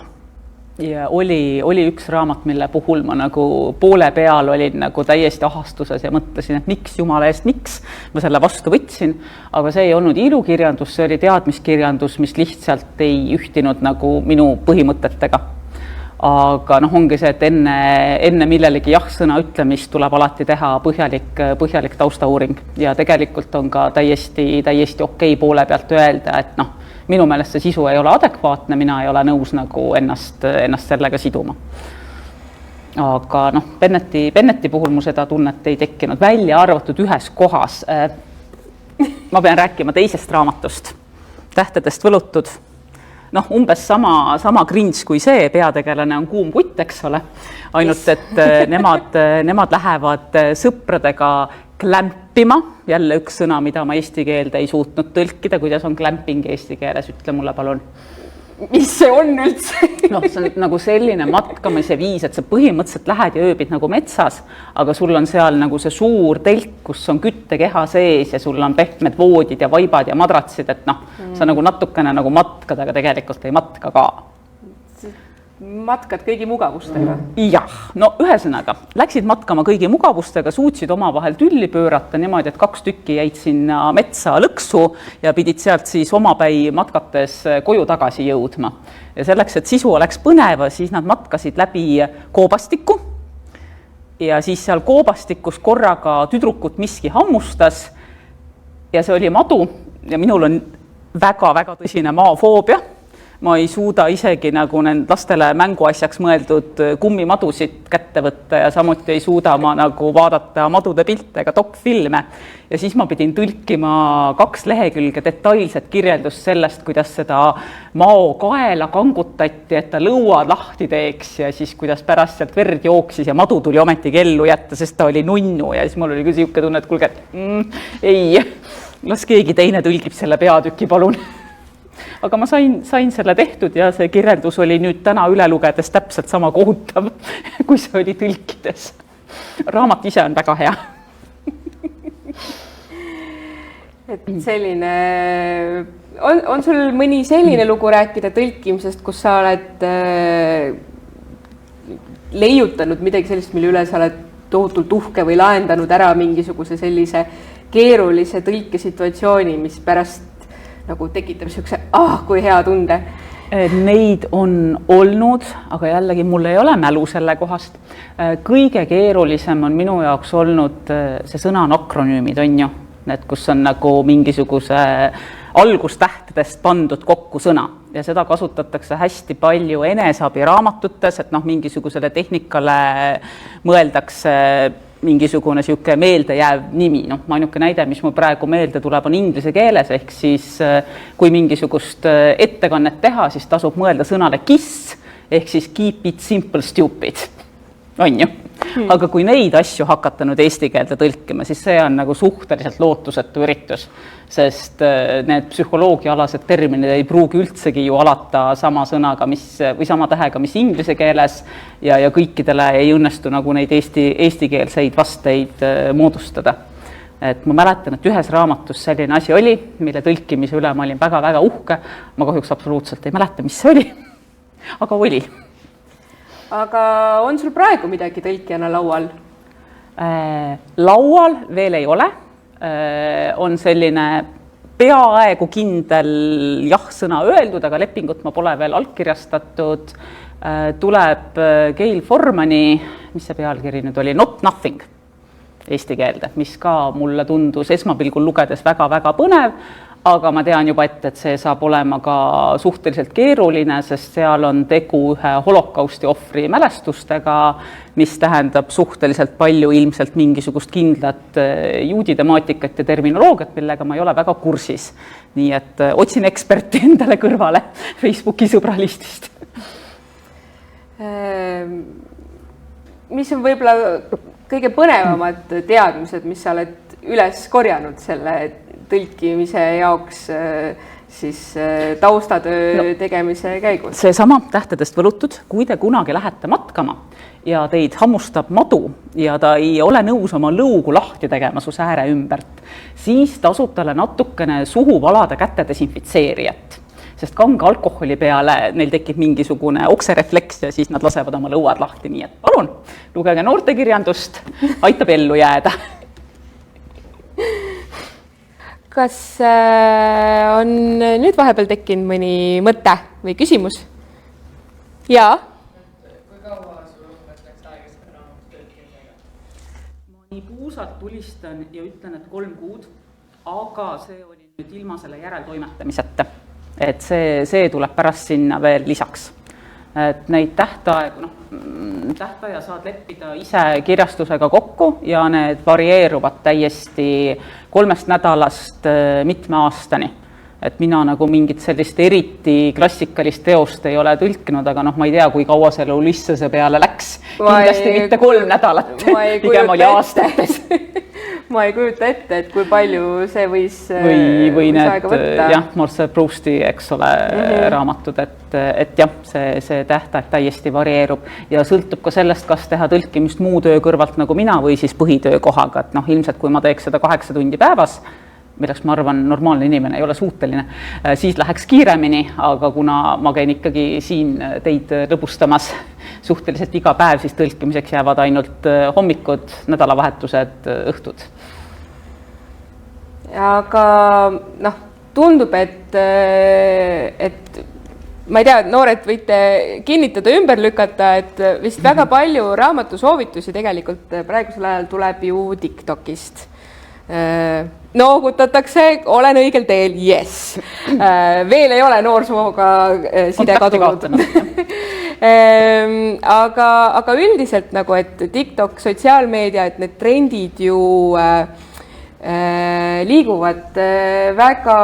Speaker 2: Ja oli üks raamat, mille puhul ma nagu poole peal olin nagu täiesti ahastuses ja mõtlesin, et miks, jumala eest, miks ma selle vastu võtsin. Aga see ei olnud ilukirjandus, see oli teadmiskirjandus, mis lihtsalt ei ühtinud nagu minu põhimõtetega. Aga noh, ongi see, et enne millelegi jah-sõna ütlemist tuleb alati teha põhjalik taustauuring ja tegelikult on ka täiesti okei poole pealt öelda, et noh, minu meelest see sisu ei ole adekvaatne, mina ei ole nõus nagu ennast sellega siduma. Aga noh, Benneti puhul mu seda tunnet ei tekkinud, välja arvatud ühes kohas. Ma pean rääkima teisest raamatust, Tähtedest võlutud. Noh, umbes sama cringe kui see, peategelane on kuum kutt, eks ole. Ainult, et nemad lähevad sõpradega klämpima. Jälle üks sõna, mida ma eesti keelde ei suutnud tõlkida. Kuidas on klämping eesti keeles? Ütle mulle, palun.
Speaker 1: Mis see on üldse?
Speaker 2: Noh, see on nagu selline matkamise viis, et sa põhimõtteliselt lähed ja ööbid nagu metsas, aga sul on seal nagu see suur telk, kus on küttekeha sees ja sul on pehmed voodid ja vaibad ja madratsid, et noh, sa nagu natukene nagu matkad, aga tegelikult ei matka ka.
Speaker 1: Matkad kõigi mugavustega?
Speaker 2: Jah, no ühesõnaga, läksid matkama kõigi mugavustega, suutsid omavahel tülli pöörata niimoodi, et 2 tükki jäid sinna metsa lõksu ja pidid sealt siis omapäi matkates koju tagasi jõudma. Ja selleks, et sisu oleks põneva, siis nad matkasid läbi koobastikku ja siis seal koobastikus korraga tüdrukut miski hammustas ja see oli madu ja minul on väga-väga tõsine maafoobia. Ma ei suuda isegi nagu lastele mänguasjaks mõeldud kummimadusid kätte võtta ja samuti ei suuda ma nagu vaadata madude pilte ega dokfilme. Ja siis ma pidin tõlkima 2 lehekülge detailset kirjeldust sellest, kuidas seda mao kaela kangutati, et ta lõuad lahti teeks ja siis kuidas pärast sealt verd jooksis ja madu tuli ometigi ellu jätta, sest ta oli nunnu ja siis mul oli küll siuke tunne, et kuulge, ei, las keegi teine tõlgib selle peatüki, palun. Aga ma sain selle tehtud ja see kirjeldus oli nüüd täna üle lugedes täpselt sama kohutav, kui see oli tõlkides. Raamat ise on väga hea.
Speaker 1: Et selline, on sul mõni selline lugu rääkida tõlkimisest, kus sa oled leiutanud midagi sellist, mille üle sa oled tohutult uhke või lahendanud ära mingisuguse sellise keerulise tõlkesituatsiooni, mis pärast nagu tekitab siukse, kui hea tunde.
Speaker 2: Neid on olnud, aga jällegi mul ei ole mälu selle kohast. Kõige keerulisem on minu jaoks olnud see sõna on akronüümid, on ju, et kus on nagu mingisuguse algustähtedest pandud kokku sõna ja seda kasutatakse hästi palju eneseabiraamatutes, et noh, mingisugusele tehnikale mõeldakse mingisugune siuke meeldejääv nimi. No, ainuke näide, mis mul praegu meelde tuleb, on inglise keeles, ehk siis kui mingisugust ettekannet teha, siis tasub mõelda sõnale kiss, ehk siis keep it simple stupid. On ju? Aga kui neid asju hakata nüüd eesti keelde tõlkima, siis see on nagu suhteliselt lootusetu üritus, sest need psühholoogiaalased terminid ei pruugi üldsegi ju alata sama sõnaga, või sama tähega, mis inglise keeles ja kõikidele ei õnnestu nagu neid eestikeelseid vasteid moodustada. Et ma mäletan, et ühes raamatus selline asi oli, mille tõlkimise üle ma olin väga-väga uhke. Ma kahjuks absoluutselt ei mäleta, mis see oli, aga oli.
Speaker 1: Aga on sul praegu midagi tõlkijana laual?
Speaker 2: Laual veel ei ole. On selline peaaegu kindel jah-sõna öeldud, aga lepingut ma pole veel allkirjastatud. Tuleb Gail Formani, mis see pealkiri nüüd oli, Not Nothing eesti keelde, mis ka mulle tundus esmapilgul lugedes väga-väga põnev, aga ma tean juba ette, et see saab olema ka suhteliselt keeruline, sest seal on tegu ühe holokausti ohvri mälestustega, mis tähendab suhteliselt palju ilmselt mingisugust kindlat juudi temaatikat ja terminoloogiat, millega ma ei ole väga kursis. Nii et otsin eksperti endale kõrvale Facebooki sõbralistist.
Speaker 1: Mis on võib-olla kõige põnevamad teadmised, mis sa oled üles korjanud selle tõlkimise jaoks siis taustatöö tegemise käigus?
Speaker 2: See sama tähtedest võlutud, kui te kunagi lähete matkama ja teid hammustab madu ja ta ei ole nõus oma lõugu lahti tegema su sääre ümbert, siis tasub talle natukene suhu valada käte desinfitseerijat. Sest kange alkoholi peale neil tekib mingisugune okserefleks ja siis nad lasevad oma lõuad lahti, nii et palun, lugege noortekirjandust, aitab ellu jääda.
Speaker 1: Kas on nüüd vahepeal tekkinud mõni mõte või küsimus? Jaa?
Speaker 3: Kui kaua sul läks aega seda raamatut tõlkimisega?
Speaker 2: Ma nii puusalt tulistan ja ütlen, et 3 kuud, aga see oli nüüd ilma selle järeltoimetamiseta. Et see tuleb pärast sinna veel lisaks. Et neid tähtaegu, tähtaja saad leppida ise kirjastusega kokku ja need varieeruvad täiesti 3 nädalast mitme aastani. Et mina nagu mingit sellist eriti klassikalist teost ei ole tõlkinud, aga ma ei tea, kui kaua selle Ulyssese peale läks. Kindlasti mitte 3 nädalat, pigem oli aastates.
Speaker 1: Ma ei kujuta ette, et kui palju see võis
Speaker 2: aega võtta. Jah, Marcel Prousti, eks ole, raamatud, et jah, see tähtaeg täiesti varieerub ja sõltub ka sellest, kas teha tõlkimist muu töö kõrvalt nagu mina või siis põhitöö kohaga, et ilmselt kui ma teeks seda 8 tundi päevas, milleks ma arvan, normaalne inimene ei ole suuteline, siis läheks kiiremini, aga kuna ma käin ikkagi siin teid lõbustamas suhteliselt iga päev, siis tõlkimiseks jäävad ainult hommikud, nädalavahetused, õhtud. Aga
Speaker 1: tundub, et ma ei tea, noored võite kinnitada, ümber lükata, et vist väga palju raamatusoovitusi tegelikult praegusel ajal tuleb ju TikTokist. Noogutatakse, olen õigel teel, yes. Veel ei ole noorsooga side kadunud. Aga üldiselt nagu, et TikTok, sotsiaalmeedia, et need trendid ju liiguvad väga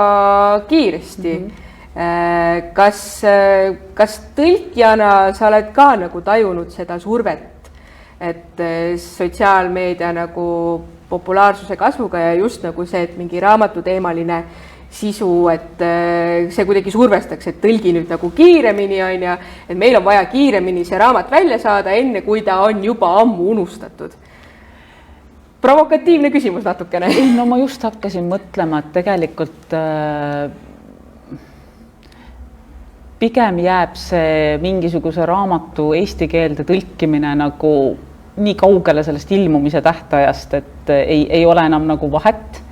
Speaker 1: kiiresti. Kas tõlkijana sa oled ka nagu tajunud seda survet, et sotsiaalmeedia nagu populaarsuse kasvuga ja just nagu see, et mingi raamatuteemaline sisu, et see kuidagi survestaks, et tõlgi nüüd nagu kiiremini on ja et meil on vaja kiiremini see raamat välja saada, enne kui ta on juba ammu unustatud. Provokatiivne küsimus natukene.
Speaker 2: No ma just hakkasin mõtlema, et tegelikult pigem jääb see mingisuguse raamatu eesti keelde tõlkimine nagu nii kaugele sellest ilmumise tähtajast, et ei ole enam nagu vahet.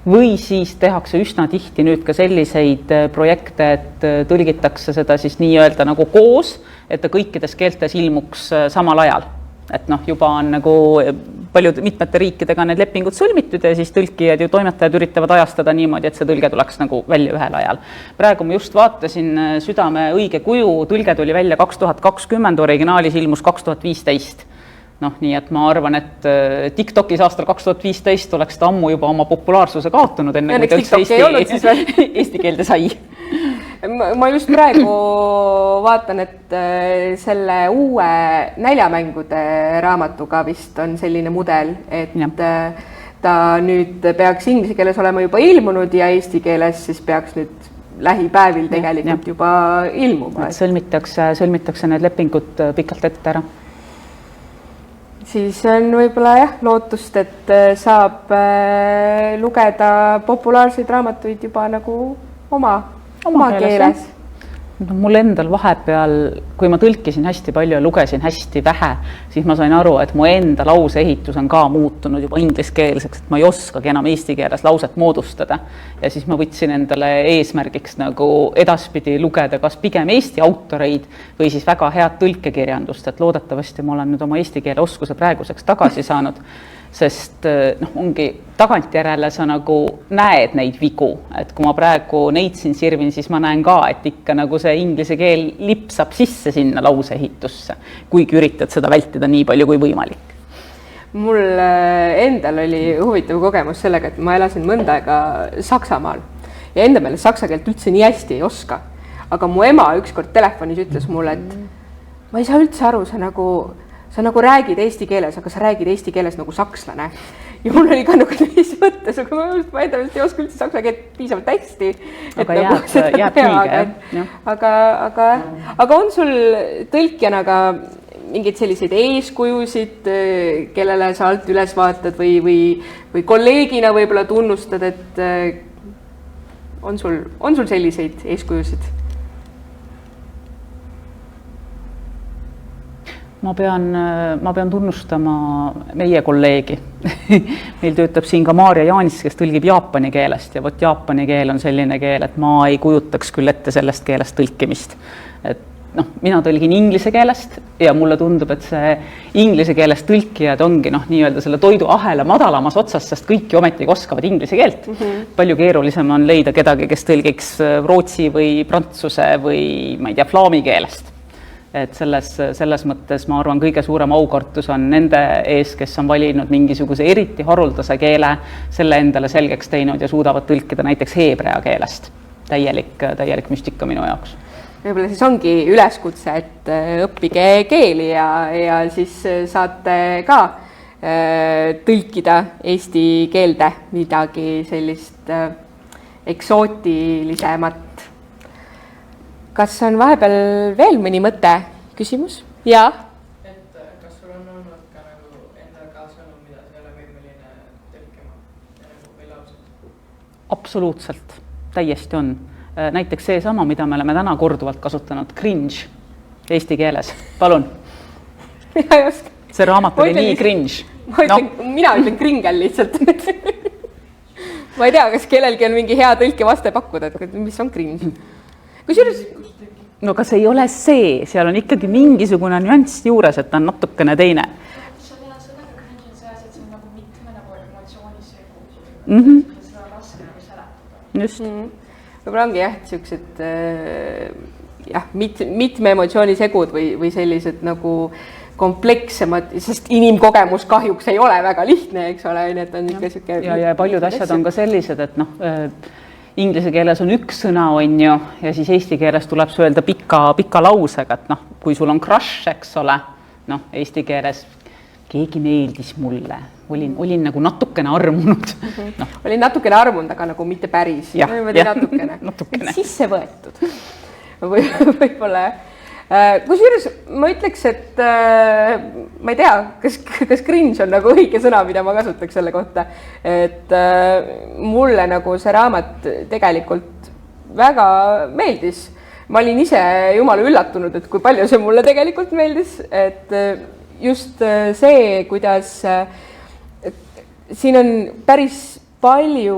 Speaker 2: Või siis tehakse üsna tihti nüüd ka selliseid projekte, et tõlgitakse seda siis nii-öelda nagu koos, et ta kõikides keeltes ilmuks samal ajal. Et juba on nagu mitmete riikidega need lepingud sõlmitud ja siis tõlkijad ja toimetajad üritavad ajastada niimoodi, et see tõlge tuleks nagu välja ühel ajal. Praegu ma just vaatasin Südame õige kuju, tõlge tuli välja 2020, originaalis ilmus 2015. Nii et ma arvan, et TikTokis aastal 2015 oleks ta ammu juba oma populaarsuse kaotanud, enne kui ta üldse eesti keelde sai.
Speaker 1: ma just praegu vaatan, et selle uue näljamängude raamatuga vist on selline mudel, et ta nüüd peaks inglise keeles olema juba ilmunud ja eesti keeles siis peaks nüüd lähipäevil tegelikult juba ilmuma.
Speaker 2: Sõlmitakse need lepingud pikalt ette ära.
Speaker 1: Siis on võib-olla lootust, et saab lugeda populaarseid raamatuid juba nagu oma keeles.
Speaker 2: Mul endal vahepeal, kui ma tõlkisin hästi palju ja lugesin hästi vähe, siis ma sain aru, et mu enda lauseehitus on ka muutunud juba ingliskeelseks, et ma ei oskagi enam eesti keeles lauset moodustada. Ja siis ma võtsin endale eesmärgiks nagu edaspidi lugeda kas pigem eesti autoreid või siis väga head tõlkekirjandust, et loodetavasti ma olen nüüd oma eesti keele oskuse praeguseks tagasi saanud, sest ongi tagantjärele sa nagu näed neid vigu, et kui ma praegu neid siin sirvin, siis ma näen ka, et ikka nagu see inglise keel lipsab sisse sinna lauseehitusse, kuigi üritad seda vältida nii palju kui võimalik.
Speaker 1: Mul endal oli huvitav kogemus sellega, et ma elasin mõnda aega Saksamaal ja enda meelest saksa keelt üldse nii hästi ei oska. Aga mu ema ükskord telefonis ütles mulle, et ma ei saa üldse aru, sa nagu räägid eesti keeles, aga sa räägid eesti keeles nagu sakslane. Ja mul oli ka nagu mis mõttes, aga ma enda meelest ei oska üldse saksa keelt piisavalt hästi.
Speaker 2: Aga jääb külge.
Speaker 1: Aga on sul tõlkjana ka mingeid selliseid eeskujusid, kellele sa alt üles vaatad või kolleegina võib-olla tunnustad, et on sul selliseid eeskujusid?
Speaker 2: Ma pean tunnustama meie kolleegi. Meil töötab siin ka Maarja Jaanis, kes tõlgib jaapani keelest ja võt jaapani keel on selline keel, et ma ei kujutaks küll ette sellest keelest tõlkimist. Et mina tõlgin inglise keelest ja mulle tundub, et see inglise keelest tõlkijad ongi nii-öelda selle toiduahela madalamas otsas, sest kõiki ometigi oskavad inglise keelt. Palju keerulisem on leida kedagi, kes tõlgiks rootsi või prantsuse või ma ei tea, flaami keelest. Et selles mõttes ma arvan, kõige suurem aukartus on nende ees, kes on valinud mingisuguse eriti haruldase keele, selle endale selgeks teinud ja suudavad tõlkida näiteks heebrea keelest. Täielik müstika minu jaoks.
Speaker 1: Võib-olla siis ongi üleskutse, et õppige keeli ja siis saate ka tõlkida eesti keelde midagi sellist eksootilisemat. Kas on vahepeal veel mõni mõte? Küsimus? Jaa.
Speaker 3: Et kas sul on olnud ka nagu enda kaasõnum, mida sa ei ole võimeline tõlkima või laused?
Speaker 2: Absoluutselt. Täiesti on. Näiteks see sama, mida me oleme täna korduvalt kasutanud, cringe eesti keeles. Palun. See raamat oli nii cringe.
Speaker 1: Mina ütlen kringel lihtsalt. Ma ei tea, kas kellelgi on mingi hea tõlke vaste pakkuda, et mis on cringe. Kusjuures
Speaker 2: no kas ei ole see, seal on ikkagi mingisugune nüanss juures, et ta on natukene teine.
Speaker 4: Sõnaga cringe on see, et see on nagu mitme emotsiooni segu. Seda raske nagu seletada.
Speaker 2: Just.
Speaker 1: Võib-olla ongi sellised mitme emotsiooni segud või sellised nagu komplekssemad, sest inimkogemus kahjuks ei ole väga lihtne, eks ole. Need on ikka siuke...
Speaker 2: Ja paljud asjad on ka sellised, et inglise keeles on üks sõna, on ju, ja siis eesti keeles tuleb see öelda pika lausega, et kui sul on crush, eks ole, eesti keeles keegi meeldis mulle, olin nagu natukene armunud.
Speaker 1: Olin natukene armunud, aga nagu mitte päris. Natukene. Sisse võetud. Võib-olla. Kusjuures ma ütleks, et ma ei tea, kas cringe on nagu õige sõna, mida ma kasutaks selle kohta, et mulle nagu see raamat tegelikult väga meeldis. Ma olin ise jumala üllatunud, et kui palju see mulle tegelikult meeldis, et just see, kuidas siin on päris palju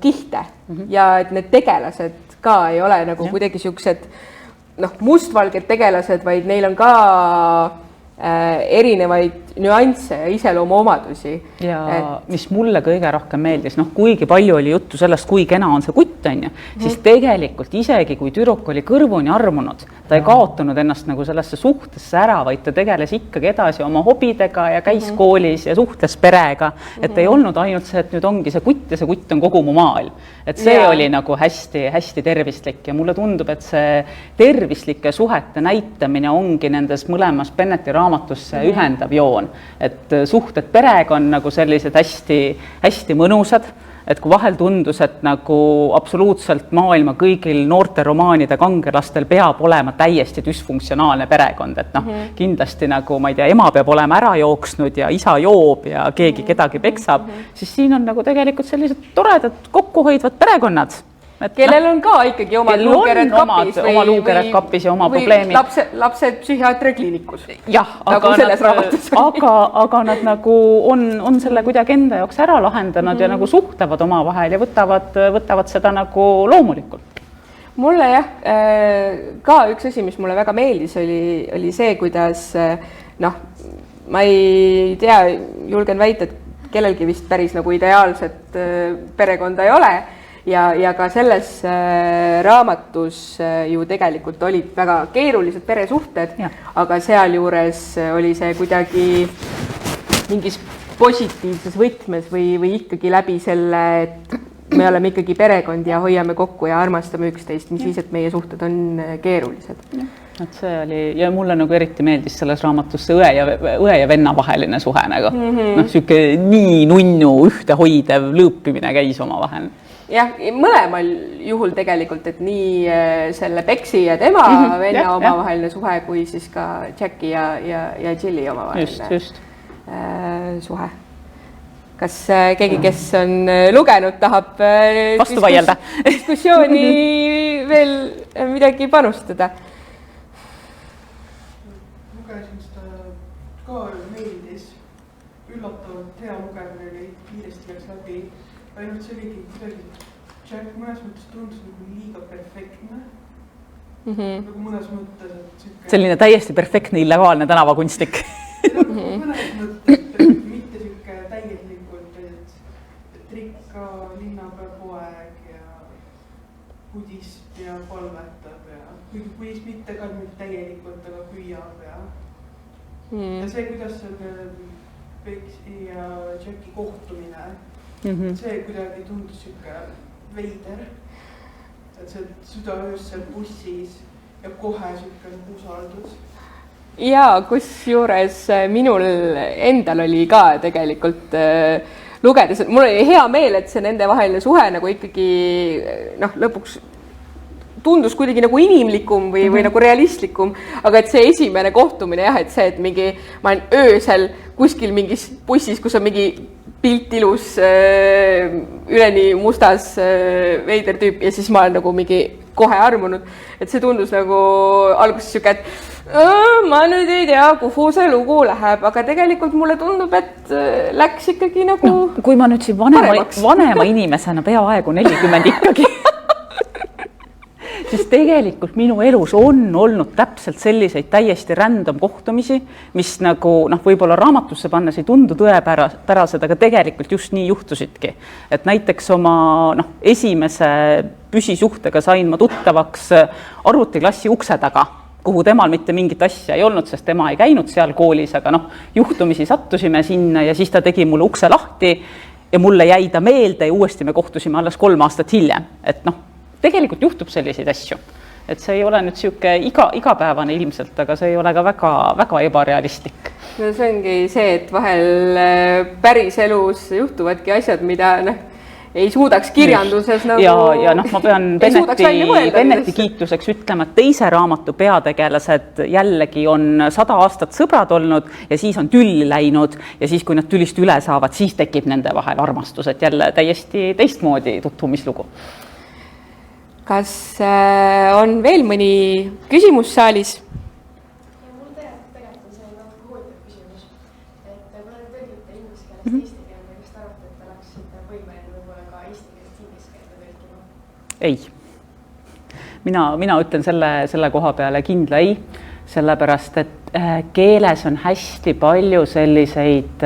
Speaker 1: kihte ja et need tegelased ka ei ole nagu kuidagi siuksed mustvalged tegelased, vaid neil on ka erinevaid nüansse ja iseloomuomadusi.
Speaker 2: Ja mis mulle kõige rohkem meeldis, kuigi palju oli juttu sellest, kui kena on see kutt, on ju, siis tegelikult isegi kui tüdruk oli kõrvuni armunud, ta ei kaotanud ennast nagu sellesse suhtesse ära, vaid ta tegeles ikkagi edasi oma hobidega ja käis koolis ja suhtles perega, et ei olnud ainult see, et nüüd ongi see kutt ja see kutt on kogu mu maailm. Et see oli nagu hästi tervislik ja mulle tundub, et see tervislike suhete näitamine ongi nendes mõlemas Benneti raamatus ühendav joon. Et suhted perega on nagu sellised hästi mõnusad, et kui vahel tundus, et nagu absoluutselt maailma kõigil noorte romaanide kangelastel peab olema täiesti dysfunktsionaalne perekond, et kindlasti nagu, ma ei tea, ema peab olema ära jooksnud ja isa joob ja keegi kedagi peksab, siis siin on nagu tegelikult sellised toredad kokkuhoidvad perekonnad.
Speaker 1: Kellel on ka ikkagi omad luukered kapis
Speaker 2: oma luukered kapis ja oma probleemid.
Speaker 1: Lapsed psühhiaatri kliinikus.
Speaker 2: Jah,
Speaker 1: nagu
Speaker 2: aga nad nagu on selle kuidagi enda jaoks ära lahendanud ja nagu suhtlevad omavahel ja võtavad seda nagu loomulikult.
Speaker 1: Mulle ka üks asi, mis mulle väga meeldis, oli see, kuidas ma ei tea, julgen väita, et kellelgi vist päris nagu ideaalset perekonda ei ole. Ja ka selles raamatus ju tegelikult olid väga keerulised peresuhted, aga sealjuures oli see kuidagi mingis positiivses võtmes või ikkagi läbi selle, et me oleme ikkagi perekond ja hoiame kokku ja armastame üksteist, mis siis, et meie suhted on keerulised.
Speaker 2: Et see oli, ja mulle nagu eriti meeldis selles raamatus see õe ja venna vaheline suhe nagu. Siuke nii nunnu ühtehoidev lõõpimine käis oma vahel.
Speaker 1: Jah, mõlemal juhul tegelikult, et nii selle Beksi ja tema venna omavaheline suhe, kui siis ka Jacki ja Jilli omavaheline suhe. Kas keegi, kes on lugenud, tahab
Speaker 2: vastu vaielda
Speaker 1: diskussiooni veel midagi panustada?
Speaker 3: Lugesin seda ka meeldis. Üllatavalt hea lugemine oli, kiiresti läks läbi. Ainult see oligi kuidagi Jack mõnes mõttes tundus nagu liiga perfektne. Nagu mõnes mõttes, et
Speaker 2: selline täiesti perfektne illegaalne tänavakunstnik.
Speaker 3: Mõnes mõttes, et mitte siuke täielikult, et rikka linnapea poeg ja budist ja palvetab ja kuigi mitte ka täielikult, aga püüab ja see, kuidas selle Beksi ja Jacki kohtumine see kuidagi tundus siuke veider, et see südaöös seal bussis ja kohe siuke usaldus.
Speaker 1: Ja kus juures minul endal oli ka tegelikult lugedes, mul oli hea meel, et see nende vaheline suhe nagu ikkagi lõpuks tundus kuidagi nagu inimlikum või nagu realistlikum, aga et see esimene kohtumine et see, et ma olen öösel kuskil mingis bussis, kus on mingi pilt ilus, üleni mustas veider tüüp ja siis ma olen nagu mingi kohe armunud, et see tundus nagu alguses siuke, et ma nüüd ei tea, kuhu see lugu läheb, aga tegelikult mulle tundub, et läks ikkagi nagu
Speaker 2: kui ma nüüd siin vanema inimesena peaaegu 40 ikkagi siis tegelikult minu elus on olnud täpselt selliseid täiesti random kohtumisi, mis nagu võib-olla raamatusse pannes ei tundu tõepärased, aga tegelikult just nii juhtusidki. Et näiteks oma esimese püsisuhtega sain ma tuttavaks arvutiklassi ukse taga, kuhu temal mitte mingit asja ei olnud, sest tema ei käinud seal koolis, aga juhtumisi sattusime sinna ja siis ta tegi mulle ukse lahti ja mulle jäi ta meelde ja uuesti me kohtusime alles 3 aastat hiljem. Et tegelikult juhtub selliseid asju, et see ei ole nüüd siuke igapäevane ilmselt, aga see ei ole ka väga ebarealistlik.
Speaker 1: No see ongi see, et vahel päris elus juhtuvadki asjad, mida ei suudaks kirjanduses nagu...
Speaker 2: Ja ma pean Benneti kiituseks ütlema, et teise raamatu peategelased jällegi on 100 aastat sõbrad olnud ja siis on tülli läinud ja siis, kui nad tülist üle saavad, siis tekib nende vahel armastus, et jälle täiesti teistmoodi tutvumislugu.
Speaker 1: Kas on veel mõni küsimus saalis?
Speaker 4: Mul tegelikult on see natuke huvitav küsimus, et kuna te tõlgite inglise keelest eesti keelde, kas te arvate, et te oleksite võimeline võib-olla ka eesti keelest inglise keelde tõlkima?
Speaker 2: Ei. Mina ütlen selle koha peale kindla ei, sellepärast, keeles on hästi palju selliseid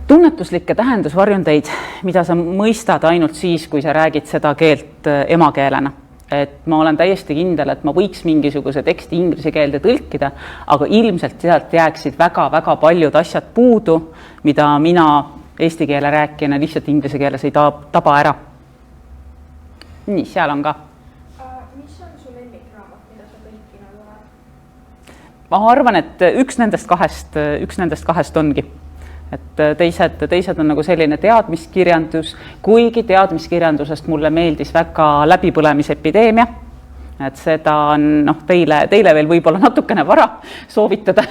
Speaker 2: tunnetuslikke tähendusvarjundeid, mida sa mõistad ainult siis, kui sa räägid seda keelt emakeelena. Et ma olen täiesti kindel, et ma võiks mingisuguse teksti inglise keelde tõlkida, aga ilmselt sealt jääksid väga-väga paljud asjad puudu, mida mina eesti keele rääkijana lihtsalt inglise keeles ei taba ära. Nii, seal on ka.
Speaker 4: Mis on su lemmikraamat, mida sa tõlkinud oled?
Speaker 2: Ma arvan, et üks nendest kahest ongi. Et teised on nagu selline teadmiskirjandus, kuigi teadmiskirjandusest mulle meeldis väga läbipõlemisepideemia. Et seda on teile veel võib-olla natukene vara soovitada,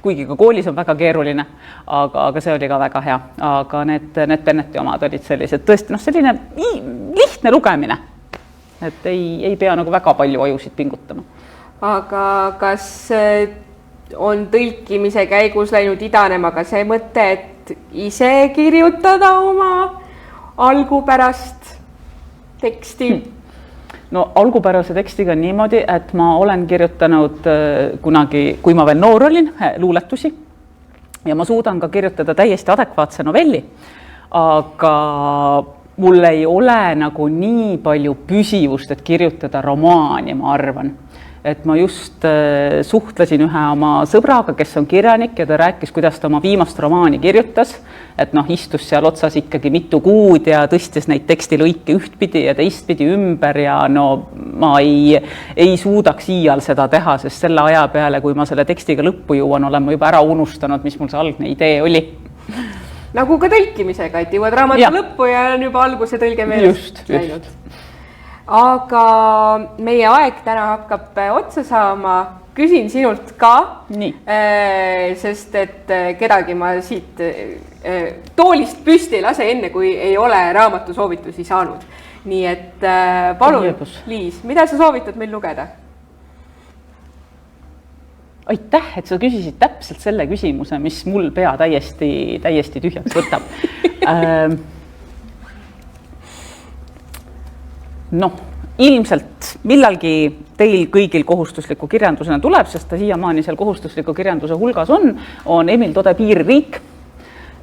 Speaker 2: kuigi ka koolis on väga keeruline, aga see oli ka väga hea. Aga need Benneti omad olid sellised tõesti selline lihtne lugemine, et ei pea nagu väga palju ajusid pingutama.
Speaker 1: Aga kas on tõlkimise käigus läinud idanema ka see mõte, et ise kirjutada oma algupärast teksti?
Speaker 2: No algupärase tekstiga niimoodi, et ma olen kirjutanud kunagi, kui ma veel noor olin, luuletusi ja ma suudan ka kirjutada täiesti adekvaatse novelli, aga mul ei ole nagu nii palju püsivust, et kirjutada romaani, ma arvan. Et ma just suhtlesin ühe oma sõbraga, kes on kirjanik ja ta rääkis, kuidas ta oma viimast romaani kirjutas, et istus seal otsas ikkagi mitu kuud ja tõstis neid tekstilõike ühtpidi ja teistpidi ümber ja ma ei suudaks iial seda teha, sest selle aja peale, kui ma selle tekstiga lõppu jõuan, olen ma juba ära unustanud, mis mul see algne idee oli.
Speaker 1: Nagu ka tõlkimisega, et jõuad raamatu lõppu ja on juba alguse tõlge meelest läinud. Aga meie aeg täna hakkab otsa saama. Küsin sinult ka, sest et kedagi ma siit toolist püsti ei lase enne, kui ei ole raamatu soovitusi saanud. Nii et palun, Liis, mida sa soovitad meil lugeda?
Speaker 2: Aitäh, et sa küsisid täpselt selle küsimuse, mis mul pea täiesti tühjaks võtab. Ilmselt millalgi teil kõigil kohustusliku kirjandusena tuleb, sest ta siiamaani seal kohustusliku kirjanduse hulgas on Emil Tode Piiririik,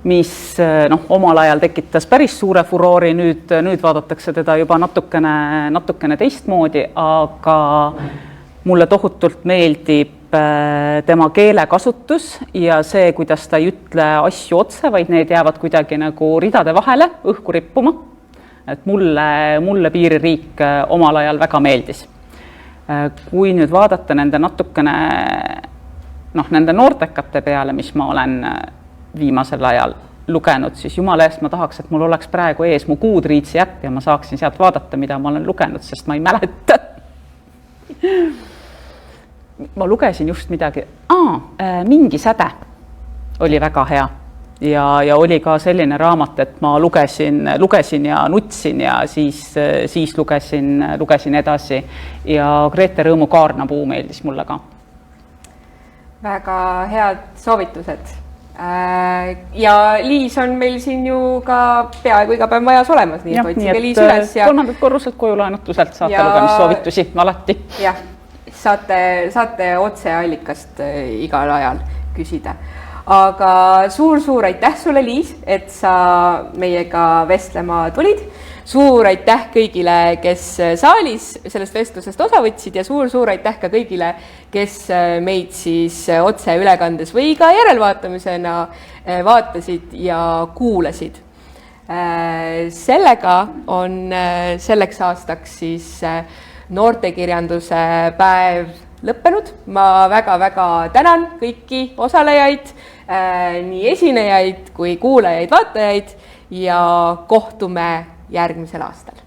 Speaker 2: mis omal ajal tekitas päris suure furoori, nüüd vaadatakse teda juba natukene teistmoodi, aga mulle tohutult meeldib tema keelekasutus ja see, kuidas ta ei ütle asju otse, vaid need jäävad kuidagi nagu ridade vahele õhku rippuma. Et mulle Piiririik omal ajal väga meeldis. Kui nüüd vaadata nende natukene nende noortekate peale, mis ma olen viimasel ajal lugenud, siis jumala eest ma tahaks, et mul oleks praegu ees mu Goodreadsi äpp ja ma saaksin sealt vaadata, mida ma olen lugenud, sest ma ei mäleta. Ma lugesin just midagi. Mingi säde oli väga hea. Ja oli ka selline raamat, et ma lugesin ja nutsin ja siis lugesin edasi ja Grete Rõõmu Kaarnapuu meeldis mulle ka.
Speaker 1: Väga head soovitused. Ja Liis on meil siin ju ka peaaegu iga päev majas olemas, nii et otsige Liis üles.
Speaker 2: Kolmandat korruselt koju laenutuselt saate lugemissoovitusi alati.
Speaker 1: Jah, saate otseallikast igal ajal küsida. Aga suur aitäh sulle, Liis, et sa meiega vestlema tulid. Suur aitäh kõigile, kes saalis sellest vestlusest osa võtsid ja suur aitäh ka kõigile, kes meid siis otse ülekandes või ka järelvaatamisena vaatasid ja kuulasid. Sellega on selleks aastaks siis noortekirjanduse päev lõppenud. Ma väga tänan kõiki osalejaid, nii esinejaid kui kuulajaid, vaatajaid ja kohtume järgmisel aastal.